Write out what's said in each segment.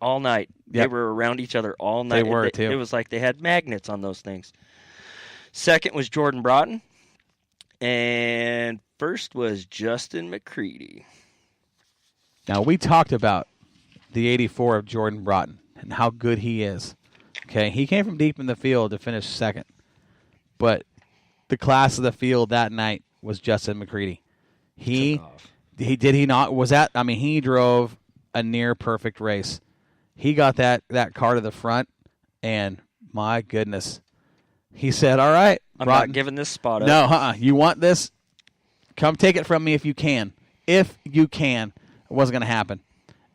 all night. Yep. They were around each other all night. They were, too. It was like they had magnets on those things. Second was Jordan Broughton. And first was Justin McCready. Now, we talked about the 84 of Jordan Broughton and how good he is. Okay, he came from deep in the field to finish second. But the class of the field that night was Justin McCready. He drove a near perfect race. He got that car to the front, and my goodness. He said, all right, I'm Broughton, not giving this spot up. No, you want this? Come take it from me if you can. If you can. It wasn't going to happen.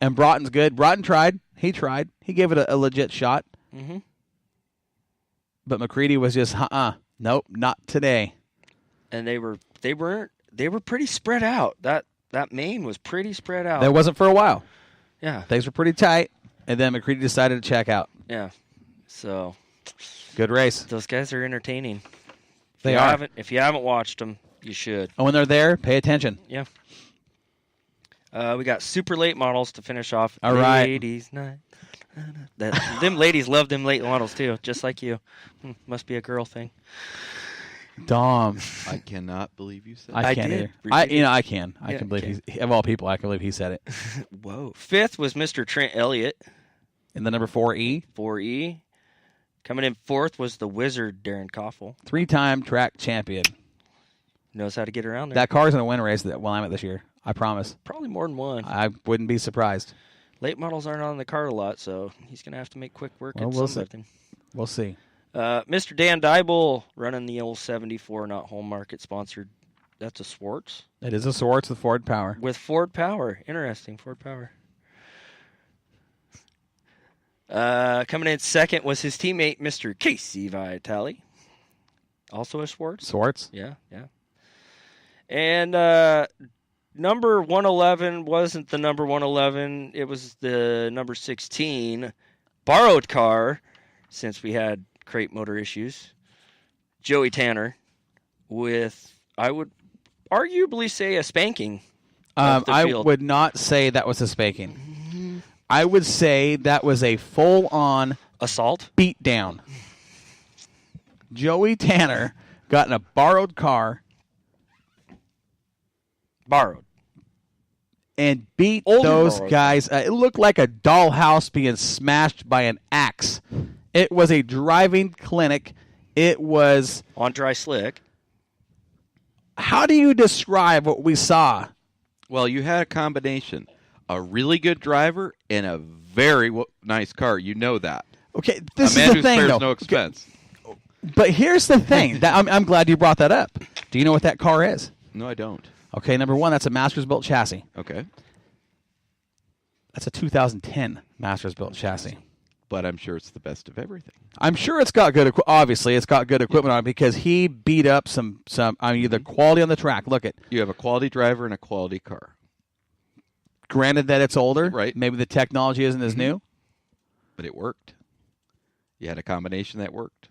And Broughton's good. Broughton tried. He tried. He gave it a legit shot. Mm-hmm. But McCready was just, nope, not today. And they were pretty spread out. That main was pretty spread out. That wasn't for a while. Yeah. Things were pretty tight, and then McCready decided to check out. Yeah. So good race. Those guys are entertaining. They are. If you haven't watched them, you should. And when they're there, pay attention. Yeah. We got super late models to finish off. All right. Ladies night. Them ladies love them late models too, just like you. Must be a girl thing. Dom. I cannot believe you said I that. can't did. either. I can. I Yeah, can believe okay. of all people, I can believe he said it. Whoa. Fifth was Mr. Trent Elliott. In the number 4E. 4E. Coming in fourth was the Wizard, Darren Koffel. 3-time track champion. Knows how to get around there. That car's going to win a race at Willamette this year. I promise. Probably more than one. I wouldn't be surprised. Late models aren't on the card a lot, so he's going to have to make quick work at We'll something. We'll see. Mr. Dan Dybel running the old 74, not home market sponsored. That's a Swartz. It is a Swartz with Ford power. With Ford power. Interesting, Ford power. Coming in second was his teammate, Mr. Casey Vitale. Also a Swartz. Swartz? Yeah. And number 111 wasn't the number 111. It was the number 16 borrowed car, since we had crate motor issues. Joey Tanner with, I would arguably say, a spanking. I would not say that was a spanking. I would say that was a full-on assault, beatdown. Joey Tanner got in a borrowed car. Borrowed. And beat Older those borrowed. guys. It looked like a dollhouse being smashed by an axe. It was a driving clinic. It was... On dry slick. How do you describe what we saw? Well, you had a combination. A really good driver and a very nice car. You know that. Okay, this a man is the who thing, spares though. no expense. But here's the thing. I'm glad you brought that up. Do you know what that car is? No, I don't. Okay, number one, that's a Masters-built chassis. Okay. That's a 2010 Masters-built chassis. But I'm sure it's the best of everything. I'm sure it's got good. Obviously, it's got good equipment on it because he beat up some. The quality on the track. Look at. You have a quality driver and a quality car. Granted that it's older, Right. Maybe the technology isn't as new. But it worked. You had a combination that worked.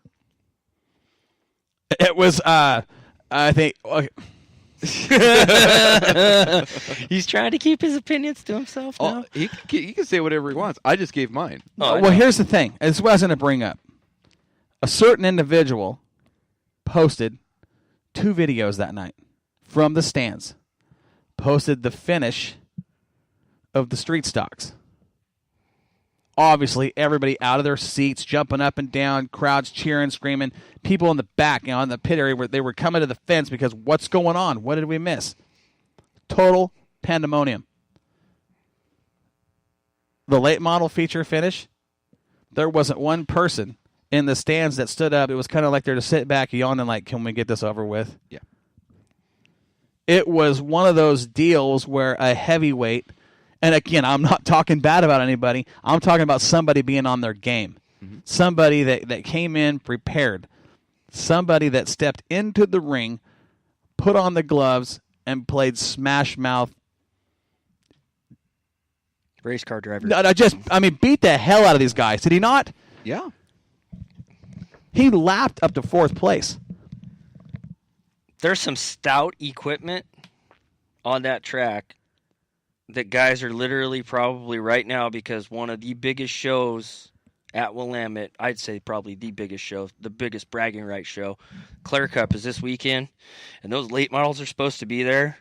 It was. I think. He's trying to keep his opinions to himself now. He can say whatever he wants. I just gave mine. Well, here's the thing. This is what I was going to bring up. A certain individual posted 2 videos that night from the stands. Posted the finish of the street stocks. Obviously, everybody out of their seats, jumping up and down, crowds cheering, screaming. People in the back, in the pit area, where they were coming to the fence because what's going on? What did we miss? Total pandemonium. The late model feature finish, there wasn't one person in the stands that stood up. It was kind of like they're just sitting back, yawning, like, can we get this over with? Yeah. It was one of those deals where a heavyweight, and again, I'm not talking bad about anybody. I'm talking about somebody being on their game. Mm-hmm. Somebody that came in prepared. Somebody that stepped into the ring, put on the gloves, and played smash mouth. Race car driver. Beat the hell out of these guys. Did he not? Yeah. He lapped up to 4th place. There's some stout equipment on that track that guys are literally probably right now, because one of the biggest shows at Willamette, I'd say probably the biggest show, the biggest bragging rights show, Clair Cup is this weekend, and those late models are supposed to be there,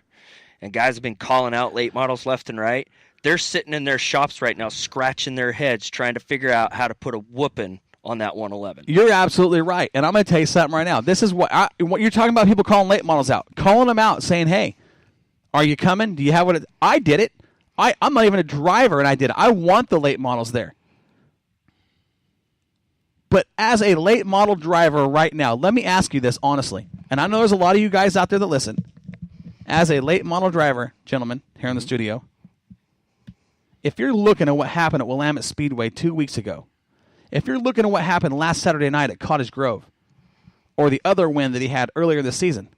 and guys have been calling out late models left and right. They're sitting in their shops right now scratching their heads trying to figure out how to put a whooping on that 111. You're absolutely right. And I'm going to tell you something right now. This is what you're talking about, people calling late models out. Calling them out, saying, hey, are you coming? Do you have what it... I did it. I'm not even a driver, and I did it. I want the late models there. But as a late model driver right now, let me ask you this honestly. And I know there's a lot of you guys out there that listen. As a late model driver, gentlemen, here in the studio, if you're looking at what happened at Willamette Speedway 2 weeks ago, if you're looking at what happened last Saturday night at Cottage Grove, or the other win that he had earlier this season,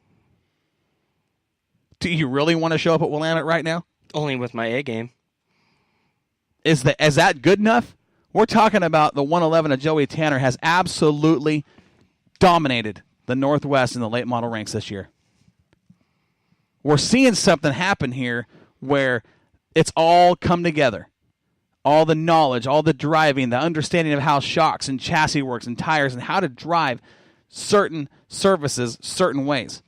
do you really want to show up at Willamette right now? Only with my A game. Is that good enough? We're talking about the 111 of Joey Tanner has absolutely dominated the Northwest in the late model ranks this year. We're seeing something happen here where it's all come together. All the knowledge, all the driving, the understanding of how shocks and chassis works and tires and how to drive certain surfaces certain ways.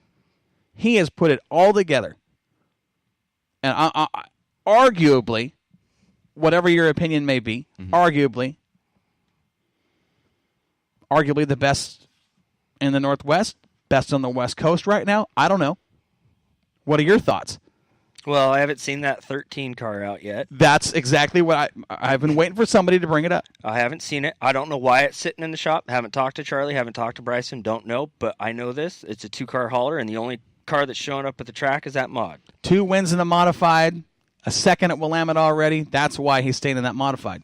He has put it all together. And arguably, whatever your opinion may be, arguably the best in the Northwest, best on the West Coast right now. I don't know. What are your thoughts? Well, I haven't seen that 13 car out yet. That's exactly what I've been waiting for somebody to bring it up. I haven't seen it. I don't know why it's sitting in the shop. Haven't talked to Charlie. Haven't talked to Bryson. Don't know, but I know this. It's a 2-car hauler, and the only car that's showing up at the track is that mod. 2 wins in the modified, a second at Willamette already. That's why he's staying in that modified.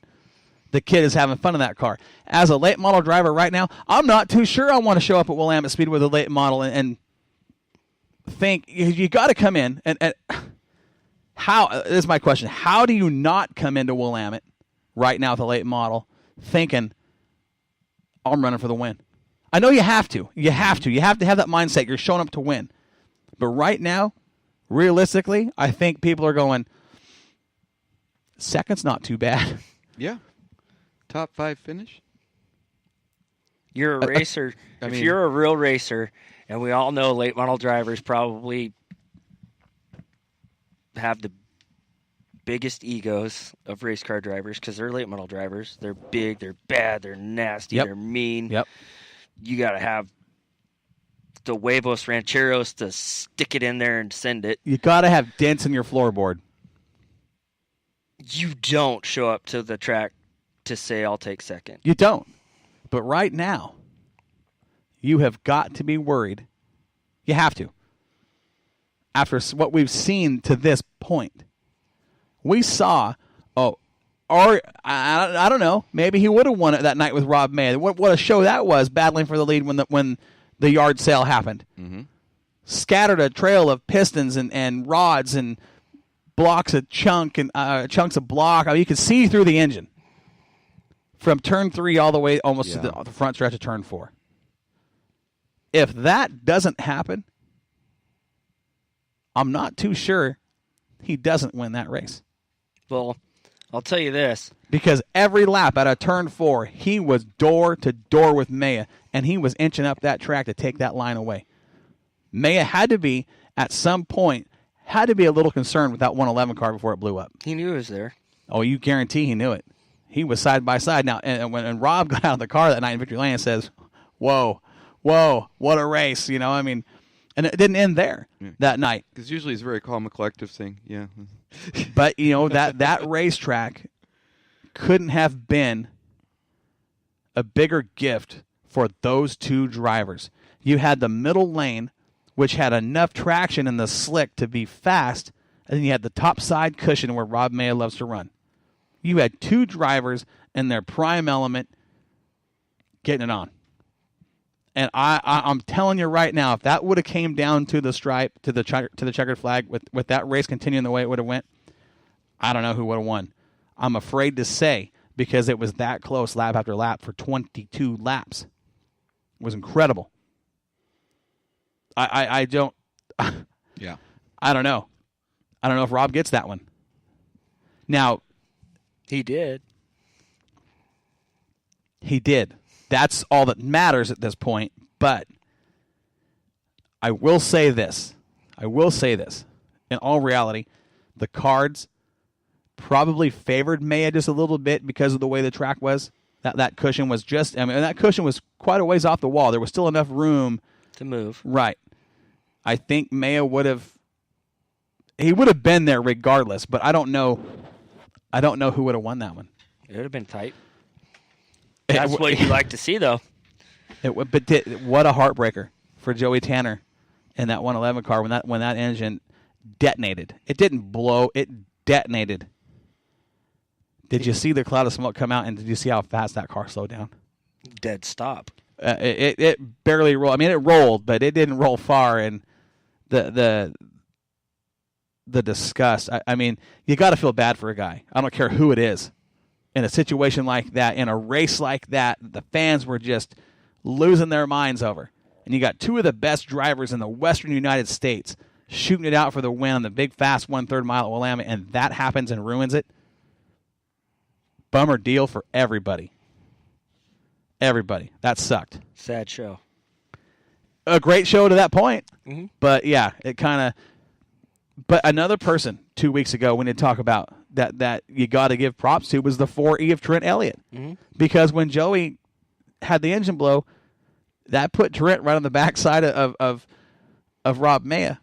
The kid is having fun in that car. As a late model driver right now, I'm not too sure I want to show up at Willamette Speedway with a late model and think you got to come in and how this is my question. How do you not come into Willamette right now with a late model thinking I'm running for the win? I know you have to. You have to have that mindset. You're showing up to win. But right now, realistically, I think people are going, second's not too bad. Yeah. Top 5 finish. You're a racer. If you're a real racer, and we all know late model drivers probably have the biggest egos of race car drivers because they're late model drivers. They're big, they're bad, they're nasty, they're mean. Yep. You got to have the huevos rancheros to stick it in there and send it. You got to have dents in your floorboard. You don't show up to the track to say, I'll take second. You don't. But right now, you have got to be worried. You have to. After what we've seen to this point, we saw, I don't know, maybe he would have won it that night with Rob May. What a show that was, battling for the lead when the yard sale happened. Mm-hmm. Scattered a trail of pistons and rods and blocks of chunks of block. I mean, you could see through the engine from turn 3 all the way almost to the front stretch of turn 4. If that doesn't happen, I'm not too sure he doesn't win that race. Well, I'll tell you this. Because every lap out of turn 4, he was door to door with Maya, and he was inching up that track to take that line away. Maya had to be, at some point, a little concerned with that 111 car before it blew up. He knew it was there. Oh, you guarantee he knew it. He was side by side. Now, and when Rob got out of the car that night in Victory Lane and says, whoa, what a race. You know, I mean, and it didn't end there that night. Because usually it's very calm and collective thing, yeah. But, you know, that racetrack couldn't have been a bigger gift for those 2 drivers. You had the middle lane, which had enough traction in the slick to be fast, and then you had the top side cushion where Rob May loves to run. You had 2 drivers in their prime element getting it on. And I'm telling you right now, if that would have came down to the stripe, to the checkered flag, with that race continuing the way it would have went, I don't know who would have won. I'm afraid to say, because it was that close lap after lap for 22 laps. It was incredible. I don't... Yeah. I don't know. I don't know if Rob gets that one. Now, He did. he did. That's all that matters at this point. But I will say this. In all reality, the cards probably favored Maya just a little bit because of the way the track was. That cushion was that cushion was quite a ways off the wall. There was still enough room To move. Right. I think Maya would have been there regardless, but I don't know who would have won that one. It would have been tight. That's what you like to see, though. What a heartbreaker for Joey Tanner in that 111 car when that engine detonated. It didn't blow, it detonated. Did you see the cloud of smoke come out, and did you see how fast that car slowed down? Dead stop. It barely rolled. I mean, it rolled, but it didn't roll far. And the disgust. I mean, you got to feel bad for a guy. I don't care who it is. In a situation like that, in a race like that, the fans were just losing their minds over. And you got two of the best drivers in the western United States shooting it out for the win on the big, fast 1/3 mile at Willamette, and that happens and ruins it. Bummer deal for everybody. Everybody. That sucked. Sad show. A great show to that point. Mm-hmm. But, yeah, it kind of... But another person 2 weeks ago we need to talk about that you got to give props to was the 4E of Trent Elliott. Mm-hmm. Because when Joey had the engine blow, that put Trent right on the backside of Rob Maya.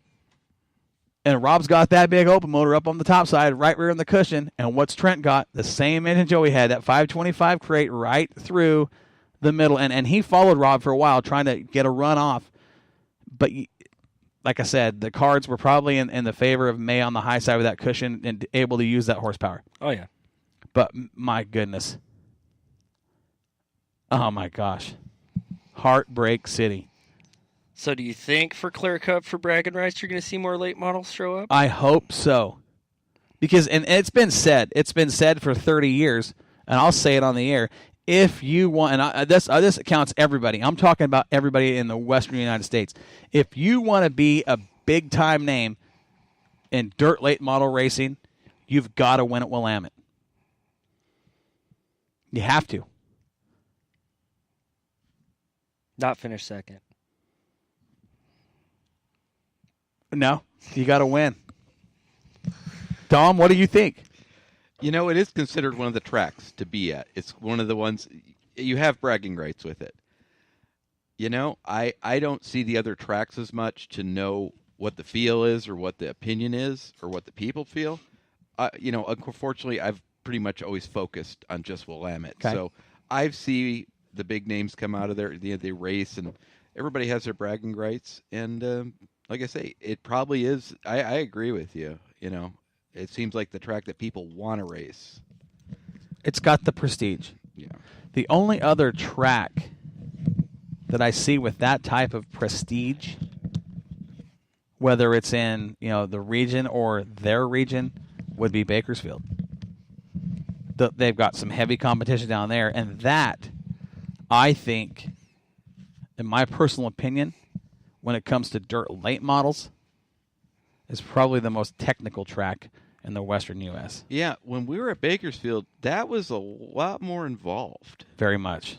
And Rob's got that big open motor up on the top side, right rear in the cushion. And what's Trent got? The same engine Joey had, that 525 crate right through the middle. And he followed Rob for a while trying to get a run off. But like I said, the cards were probably in the favor of May on the high side with that cushion and able to use that horsepower. Oh, yeah. But my goodness. Oh, my gosh. Heartbreak City. So do you think for Clair Cup, for bragging rights, you're going to see more late models show up? I hope so. Because, and it's been said for 30 years, and I'll say it on the air, if you want, and this counts everybody. I'm talking about everybody in the western United States. If you want to be a big-time name in dirt late model racing, you've got to win at Willamette. You have to. Not finish second. No, you got to win. Dom, what do you think? You know, it is considered one of the tracks to be at. It's one of the ones you have bragging rights with it. You know, I don't see the other tracks as much to know what the feel is or what the opinion is or what the people feel. You know, unfortunately, I've pretty much always focused on just Willamette. Okay. So I see the big names come out of there, they race, and everybody has their bragging rights. And like I say, it probably is. I agree with you. You know, it seems like the track that people want to race. It's got the prestige. Yeah. The only other track that I see with that type of prestige, whether it's in, you know, the region or their region, would be Bakersfield. They've got some heavy competition down there, and that, I think, in my personal opinion, when it comes to dirt late models, is probably the most technical track in the western U.S. Yeah, when we were at Bakersfield, that was a lot more involved. Very much.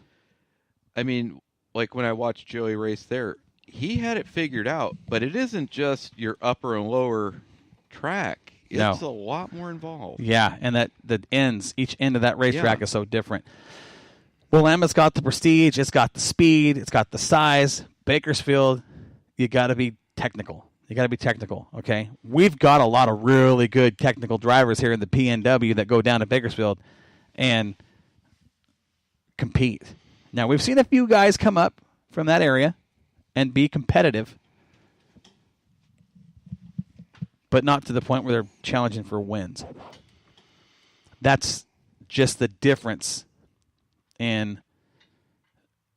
I mean, like when I watched Joey race there, he had it figured out, but it isn't just your upper and lower track. It's a lot more involved. Yeah, and that the ends, each end of that racetrack is so different. Willamette's got the prestige, it's got the speed, it's got the size. Bakersfield, you got to be technical. You got to be technical, okay? We've got a lot of really good technical drivers here in the PNW that go down to Bakersfield and compete. Now, we've seen a few guys come up from that area and be competitive, but not to the point where they're challenging for wins. That's just the difference in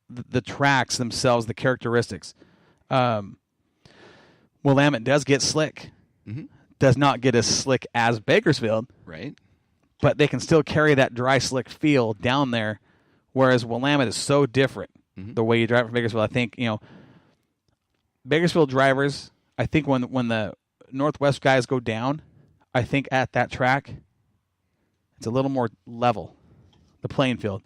the tracks themselves, the characteristics. Willamette does get slick. Mm-hmm. Does not get as slick as Bakersfield. Right. But they can still carry that dry, slick feel down there, whereas Willamette is so different. Mm-hmm. The way you drive from Bakersfield, I think, you know, Bakersfield drivers, I think when the Northwest guys go down, I think at that track, It's a little more level, the playing field.